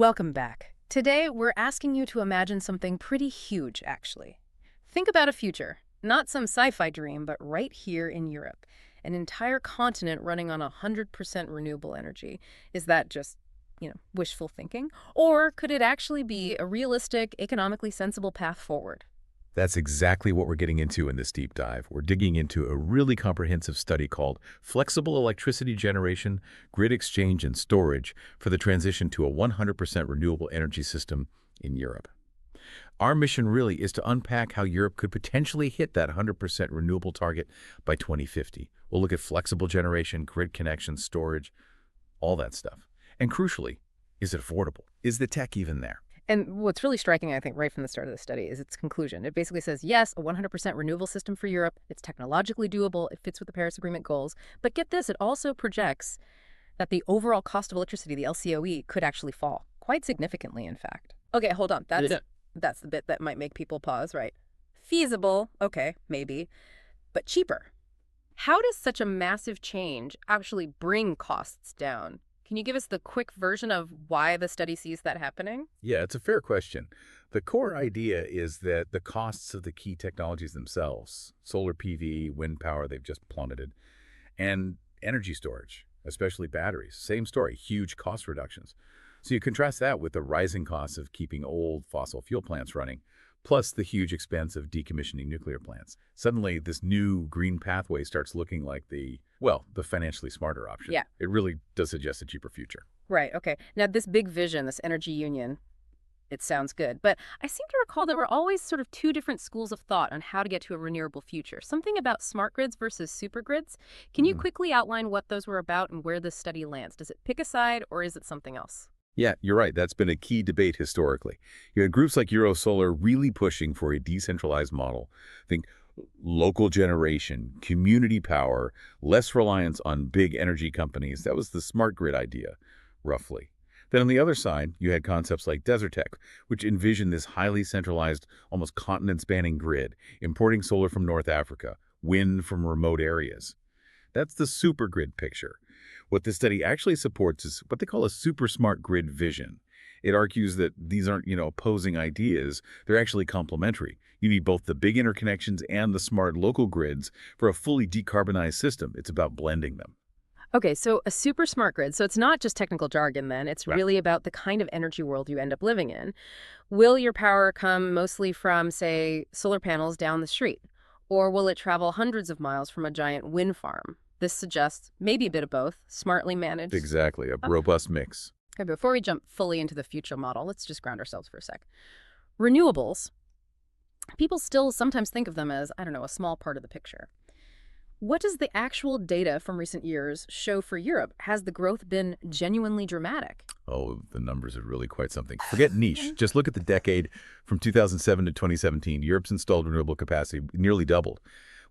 Welcome back. Today, we're asking you to imagine something pretty huge, actually. Think about a future, not some sci-fi dream, but right here in Europe. An entire continent running on 100% renewable energy. Is that just, wishful thinking? Or could it actually be a realistic, economically sensible path forward? That's exactly what we're getting into in this deep dive. We're digging into a really comprehensive study called Flexible Electricity Generation, Grid Exchange and Storage for the Transition to a 100% Renewable Energy System in Europe. Our mission really is to unpack how Europe could potentially hit that 100% renewable target by 2050. We'll look at flexible generation, grid connection, storage, all that stuff. And crucially, is it affordable? Is the tech even there? And what's really striking, I think, right from the start of the study is its conclusion. It basically says, yes, a 100% renewable system for Europe. It's technologically doable. It fits with the Paris Agreement goals. But get this, it also projects that the overall cost of electricity, the LCOE, could actually fall quite significantly, in fact. Okay, hold on. That's the bit that might make people pause, right? Feasible, okay, maybe, but cheaper. How does such a massive change actually bring costs down? Can you give us the quick version of why the study sees that happening? Yeah, it's a fair question. The core idea is that the costs of the key technologies themselves, solar PV, wind power, they've just plummeted, and energy storage, especially batteries, same story, huge cost reductions. So you contrast that with the rising costs of keeping old fossil fuel plants running, plus the huge expense of decommissioning nuclear plants. Suddenly, this new green pathway starts looking like the financially smarter option. Yeah. It really does suggest a cheaper future. Right, okay. Now, this big vision, this energy union, it sounds good. But I seem to recall there were always sort of two different schools of thought on how to get to a renewable future. Something about smart grids versus super grids. Can you quickly outline what those were about and where this study lands? Does it pick a side or is it something else? Yeah, you're right. That's been a key debate historically. You had groups like Eurosolar really pushing for a decentralized model. Think local generation, community power, less reliance on big energy companies. That was the smart grid idea, roughly. Then on the other side, you had concepts like Desertec, which envisioned this highly centralized, almost continent-spanning grid, importing solar from North Africa, wind from remote areas. That's the super grid picture. What this study actually supports is what they call a super smart grid vision. It argues that these aren't, opposing ideas. They're actually complementary. You need both the big interconnections and the smart local grids for a fully decarbonized system. It's about blending them. Okay, so a super smart grid. So it's not just technical jargon then. It's Right. really about the kind of energy world you end up living in. Will your power come mostly from, say, solar panels down the street? Or will it travel hundreds of miles from a giant wind farm? This suggests maybe a bit of both, smartly managed. Exactly, a Oh, robust mix. okay, before we jump fully into the future model, let's just ground ourselves for a sec. Renewables, people still sometimes think of them as, I don't know, a small part of the picture. What does the actual data from recent years show for Europe? Has the growth been genuinely dramatic? Oh, the numbers are really quite something. Forget niche. Just look at the decade from 2007 to 2017. Europe's installed renewable capacity nearly doubled.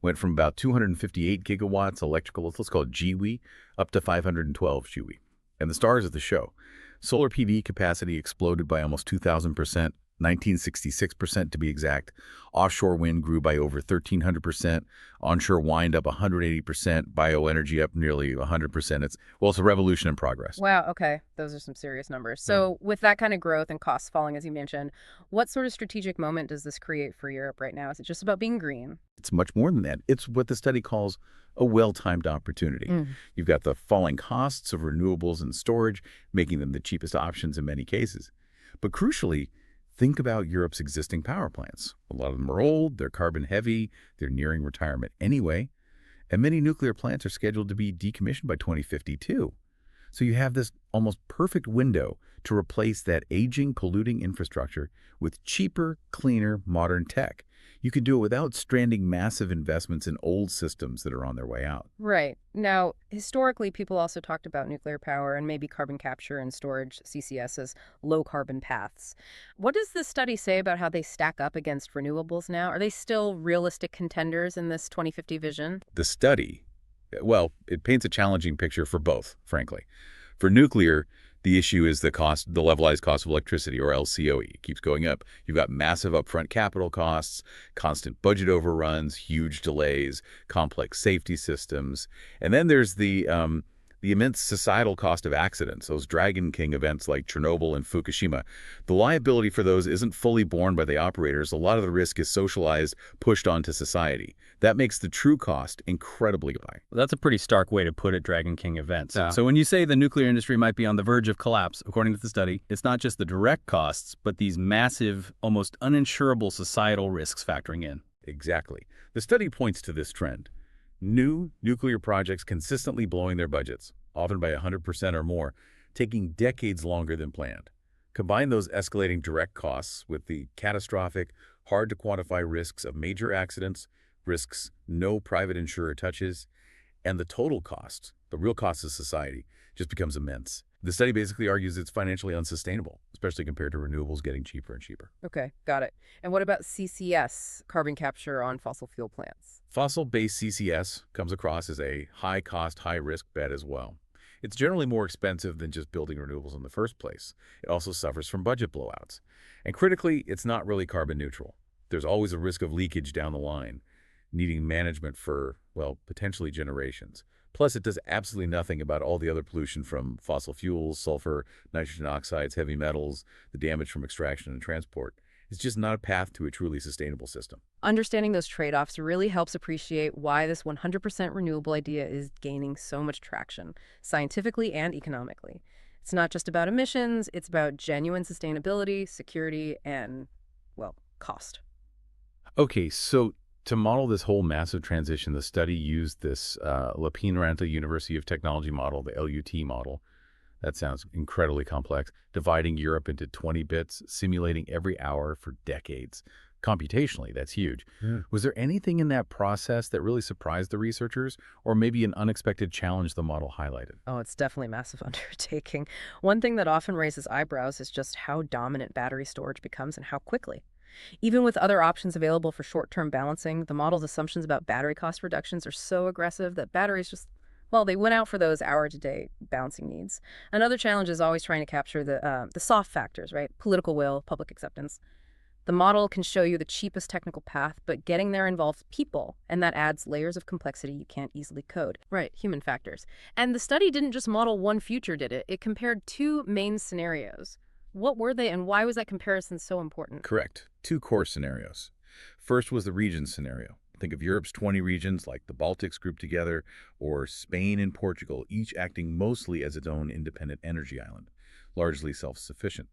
Went from about 258 gigawatts electrical, let's call it GWE, up to 512 GWE. And the stars of the show. Solar PV capacity exploded by almost 2,000%, 1966% to be exact. Offshore wind grew by over 1,300%. Onshore wind up 180%. Bioenergy up nearly 100%. It's a revolution in progress. Wow, okay. Those are some serious numbers. So with that kind of growth and costs falling, as you mentioned, what sort of strategic moment does this create for Europe right now? Is it just about being green? It's much more than that. It's what the study calls a well-timed opportunity. You've got the falling costs of renewables and storage, making them the cheapest options in many cases. But crucially, think about Europe's existing power plants. A lot of them are old, they're carbon heavy, they're nearing retirement anyway, and many nuclear plants are scheduled to be decommissioned by 2052. So you have this almost perfect window to replace that aging, polluting infrastructure with cheaper, cleaner, modern tech. You can do it without stranding massive investments in old systems that are on their way out. Right. Now, historically, people also talked about nuclear power and maybe carbon capture and storage, CCS, as low-carbon paths. What does this study say about how they stack up against renewables now? Are they still realistic contenders in this 2050 vision? The study, well, it paints a challenging picture for both, frankly. For nuclear, the issue is the levelized cost of electricity, or LCOE. It keeps going up. You've got massive upfront capital costs, constant budget overruns, huge delays, complex safety systems. And then there's the the immense societal cost of accidents, those Dragon King events like Chernobyl and Fukushima, the liability for those isn't fully borne by the operators. A lot of the risk is socialized, pushed onto society. That makes the true cost incredibly high. Well, that's a pretty stark way to put it, Dragon King events. Yeah. So when you say the nuclear industry might be on the verge of collapse, according to the study, it's not just the direct costs, but these massive, almost uninsurable societal risks factoring in. Exactly. The study points to this trend. New nuclear projects consistently blowing their budgets, often by 100% or more, taking decades longer than planned. Combine those escalating direct costs with the catastrophic, hard-to-quantify risks of major accidents, risks no private insurer touches, and the total cost, the real cost of society, just becomes immense. The study basically argues it's financially unsustainable, especially compared to renewables getting cheaper and cheaper. Okay, got it. And what about CCS, carbon capture on fossil fuel plants? Fossil-based CCS comes across as a high-cost, high-risk bet as well. It's generally more expensive than just building renewables in the first place. It also suffers from budget blowouts. And critically, it's not really carbon neutral. There's always a risk of leakage down the line, needing management for, well, potentially generations. Plus, it does absolutely nothing about all the other pollution from fossil fuels, sulfur, nitrogen oxides, heavy metals, the damage from extraction and transport. It's just not a path to a truly sustainable system. Understanding those trade-offs really helps appreciate why this 100% renewable idea is gaining so much traction, scientifically and economically. It's not just about emissions, it's about genuine sustainability, security, and, well, cost. Okay, so to model this whole massive transition, the study used this Lapin-Ranta University of Technology model, the LUT model. That sounds incredibly complex. Dividing Europe into 20 bits, simulating every hour for decades. Computationally, that's huge. Yeah. Was there anything in that process that really surprised the researchers, or maybe an unexpected challenge the model highlighted? Oh, it's definitely a massive undertaking. One thing that often raises eyebrows is just how dominant battery storage becomes and how quickly. Even with other options available for short-term balancing, the model's assumptions about battery cost reductions are so aggressive that batteries just, well, they went out for those hour-to-day balancing needs. Another challenge is always trying to capture the soft factors, right? Political will, public acceptance. The model can show you the cheapest technical path, but getting there involves people, and that adds layers of complexity you can't easily code. Right, human factors. And the study didn't just model one future, did it? It compared two main scenarios. What were they, and why was that comparison so important? Correct. Two core scenarios. First was the region scenario. Think of Europe's 20 regions like the Baltics grouped together, or Spain and Portugal, each acting mostly as its own independent energy island, largely self-sufficient.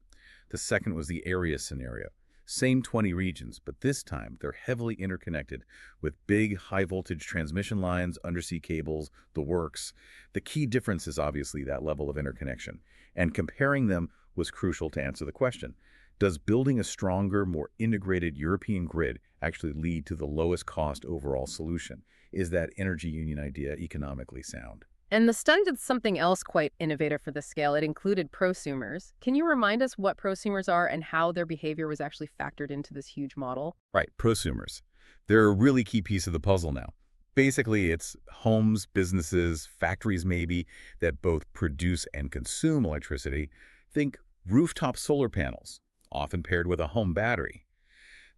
The second was the area scenario. Same 20 regions, but this time they're heavily interconnected with big high-voltage transmission lines, undersea cables, the works. The key difference is obviously that level of interconnection, and comparing them was crucial to answer the question. Does building a stronger, more integrated European grid actually lead to the lowest cost overall solution? Is that energy union idea economically sound? And the study did something else quite innovative for this scale. It included prosumers. Can you remind us what prosumers are and how their behavior was actually factored into this huge model? Right, prosumers. They're a really key piece of the puzzle now. Basically, it's homes, businesses, factories maybe, that both produce and consume electricity. Think rooftop solar panels, often paired with a home battery.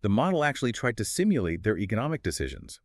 The model actually tried to simulate their economic decisions.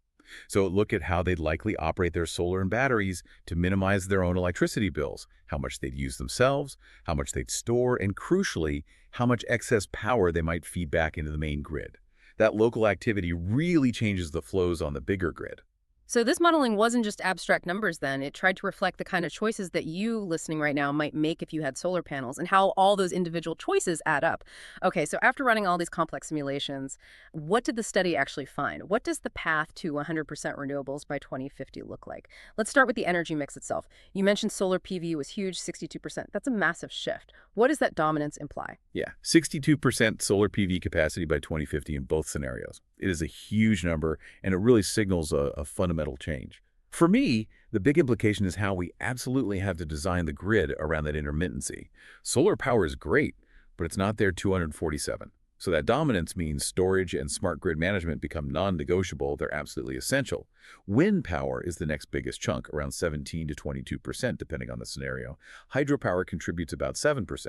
So it looked at how they'd likely operate their solar and batteries to minimize their own electricity bills, how much they'd use themselves, how much they'd store, and crucially, how much excess power they might feed back into the main grid. That local activity really changes the flows on the bigger grid. So this modeling wasn't just abstract numbers then. It tried to reflect the kind of choices that you listening right now might make if you had solar panels and how all those individual choices add up. Okay, so after running all these complex simulations, what did the study actually find? What does the path to 100% renewables by 2050 look like? Let's start with the energy mix itself. You mentioned solar PV was huge, 62%. That's a massive shift. What does that dominance imply? Yeah, 62% solar PV capacity by 2050 in both scenarios. It is a huge number, and it really signals a fundamental change. For me, the big implication is how we absolutely have to design the grid around that intermittency. Solar power is great, but it's not there 247. So that dominance means storage and smart grid management become non-negotiable. They're absolutely essential. Wind power is the next biggest chunk, around 17 to 22%, depending on the scenario. Hydropower contributes about 7%.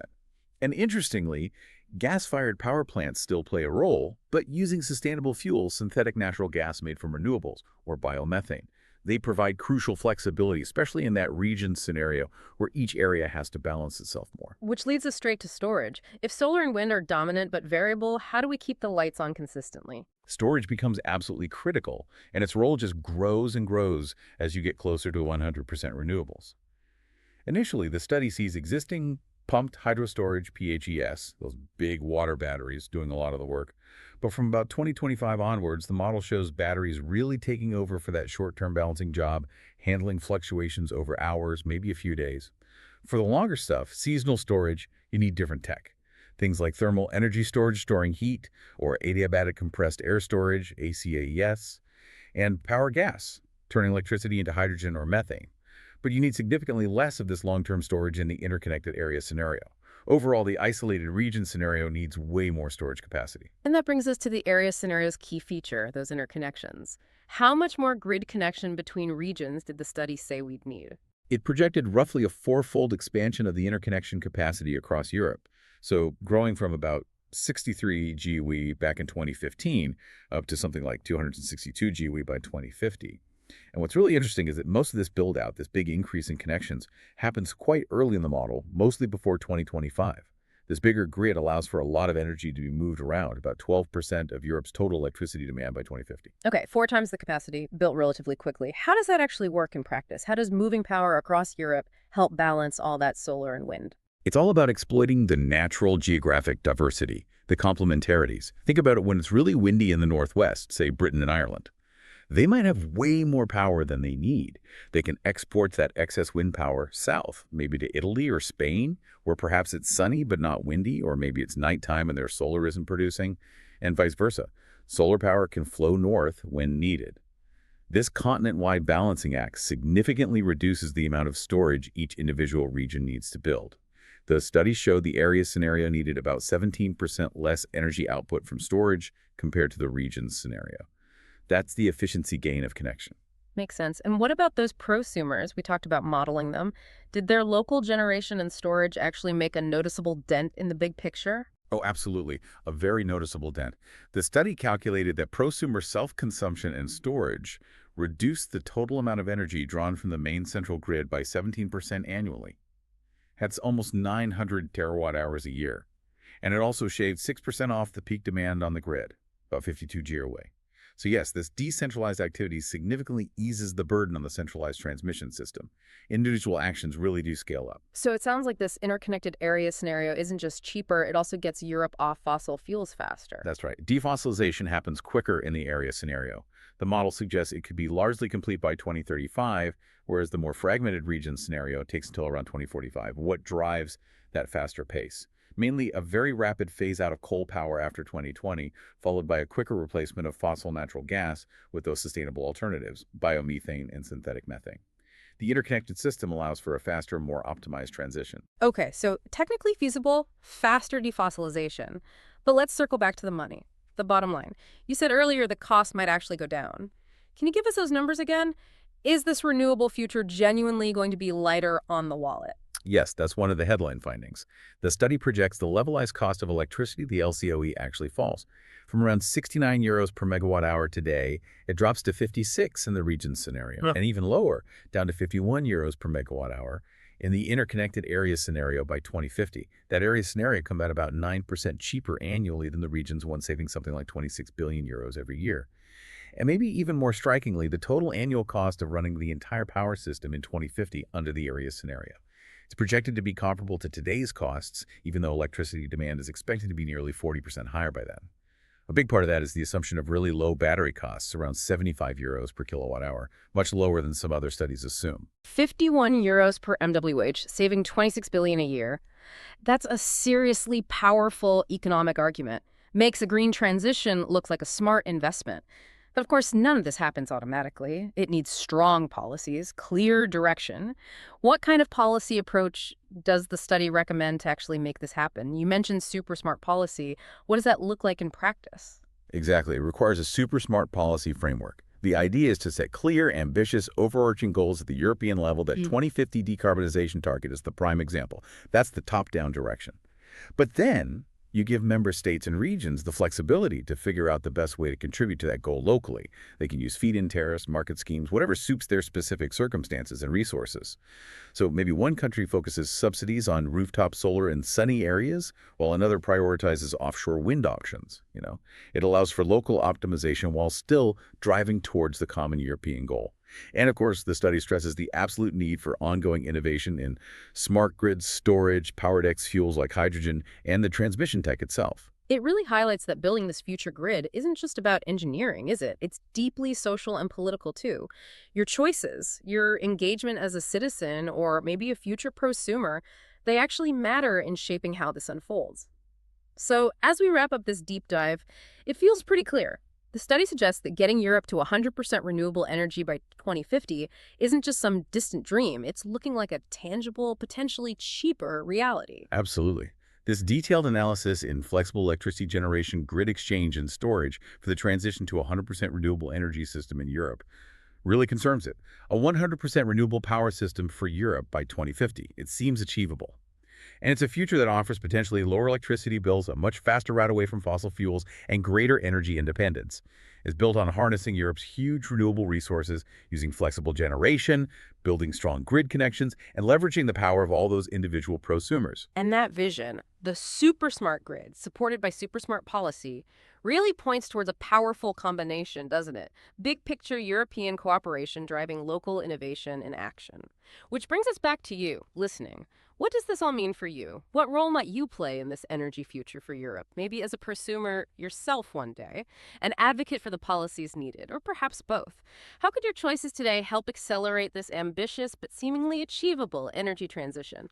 And interestingly, gas-fired power plants still play a role, but using sustainable fuels, synthetic natural gas made from renewables, or biomethane. They provide crucial flexibility, especially in that region scenario where each area has to balance itself more. Which leads us straight to storage. If solar and wind are dominant but variable, how do we keep the lights on consistently? Storage becomes absolutely critical, and its role just grows and grows as you get closer to 100% renewables. Initially, the study sees existing pumped hydro storage PHES, those big water batteries, doing a lot of the work. But from about 2025 onwards, the model shows batteries really taking over for that short-term balancing job, handling fluctuations over hours, maybe a few days. For the longer stuff, seasonal storage, you need different tech. Things like thermal energy storage storing heat, or adiabatic compressed air storage, ACAES, and power gas, turning electricity into hydrogen or methane. But you need significantly less of this long-term storage in the interconnected area scenario. Overall, the isolated region scenario needs way more storage capacity. And that brings us to the area scenario's key feature, those interconnections. How much more grid connection between regions did the study say we'd need? It projected roughly a four-fold expansion of the interconnection capacity across Europe, so growing from about 63 GeV back in 2015 up to something like 262 GeV by 2050. And what's really interesting is that most of this build-out, this big increase in connections, happens quite early in the model, mostly before 2025. This bigger grid allows for a lot of energy to be moved around, about 12% of Europe's total electricity demand by 2050. Okay, 4 times the capacity, built relatively quickly. How does that actually work in practice? How does moving power across Europe help balance all that solar and wind? It's all about exploiting the natural geographic diversity, the complementarities. Think about it when it's really windy in the northwest, say Britain and Ireland. They might have way more power than they need. They can export that excess wind power south, maybe to Italy or Spain, where perhaps it's sunny but not windy, or maybe it's nighttime and their solar isn't producing, and vice versa. Solar power can flow north when needed. This continent-wide balancing act significantly reduces the amount of storage each individual region needs to build. The study showed the area scenario needed about 17% less energy output from storage compared to the region's scenario. That's the efficiency gain of connection. Makes sense. And what about those prosumers? We talked about modeling them. Did their local generation and storage actually make a noticeable dent in the big picture? Oh, absolutely. A very noticeable dent. The study calculated that prosumer self-consumption and storage reduced the total amount of energy drawn from the main central grid by 17% annually. That's almost 900 terawatt hours a year. And it also shaved 6% off the peak demand on the grid, about 52 G away. So yes, this decentralized activity significantly eases the burden on the centralized transmission system. Individual actions really do scale up. So it sounds like this interconnected area scenario isn't just cheaper, it also gets Europe off fossil fuels faster. That's right. Defossilization happens quicker in the area scenario. The model suggests it could be largely complete by 2035, whereas the more fragmented region scenario takes until around 2045. What drives that faster pace? Mainly a very rapid phase-out of coal power after 2020, followed by a quicker replacement of fossil natural gas with those sustainable alternatives, biomethane and synthetic methane. The interconnected system allows for a faster, more optimized transition. Okay, so technically feasible, faster defossilization. But let's circle back to the money, the bottom line. You said earlier the cost might actually go down. Can you give us those numbers again? Is this renewable future genuinely going to be lighter on the wallet? Yes, that's one of the headline findings. The study projects the levelized cost of electricity, the LCOE, actually falls. From around 69 euros per megawatt hour today, it drops to 56 in the region scenario, and even lower, down to 51 euros per megawatt hour in the interconnected area scenario by 2050. That area scenario comes out about 9% cheaper annually than the region's one, saving something like 26 billion euros every year. And maybe even more strikingly, the total annual cost of running the entire power system in 2050 under the area scenario. It's projected to be comparable to today's costs, even though electricity demand is expected to be nearly 40% higher by then. A big part of that is the assumption of really low battery costs, around 75 euros per kilowatt hour, much lower than some other studies assume. 51 euros per MWH, saving 26 billion a year. That's a seriously powerful economic argument. Makes a green transition look like a smart investment. But of course, none of this happens automatically. It needs strong policies, clear direction. What kind of policy approach does the study recommend to actually make this happen? You mentioned super smart policy. What does that look like in practice? Exactly. It requires a super smart policy framework. The idea is to set clear, ambitious, overarching goals at the European level. That 2050 decarbonization target is the prime example. That's the top-down direction. But then You give member states and regions the flexibility to figure out the best way to contribute to that goal locally. They can use feed-in tariffs, market schemes, whatever suits their specific circumstances and resources. So maybe one country focuses subsidies on rooftop solar in sunny areas, while another prioritizes offshore wind options. It allows for local optimization while still driving towards the common European goal. And of course, the study stresses the absolute need for ongoing innovation in smart grids, storage, powered X fuels like hydrogen, and the transmission tech itself. It really highlights that building this future grid isn't just about engineering, is it? It's deeply social and political, too. Your choices, your engagement as a citizen, or maybe a future prosumer, they actually matter in shaping how this unfolds. So, as we wrap up this deep dive, it feels pretty clear. The study suggests that getting Europe to 100% renewable energy by 2050 isn't just some distant dream. It's looking like a tangible, potentially cheaper reality. Absolutely. This detailed analysis in flexible electricity generation, grid exchange, and storage for the transition to a 100% renewable energy system in Europe really concerns it. A 100% renewable power system for Europe by 2050. It seems achievable. And it's a future that offers potentially lower electricity bills, a much faster route away from fossil fuels, and greater energy independence. It's built on harnessing Europe's huge renewable resources, using flexible generation, building strong grid connections, and leveraging the power of all those individual prosumers. And that vision, the super smart grid, supported by super smart policy, really points towards a powerful combination, doesn't it? Big picture European cooperation driving local innovation and action. Which brings us back to you, listening. What does this all mean for you? What role might you play in this energy future for Europe? Maybe as a prosumer yourself one day, an advocate for the policies needed, or perhaps both. How could your choices today help accelerate this ambitious but seemingly achievable energy transition?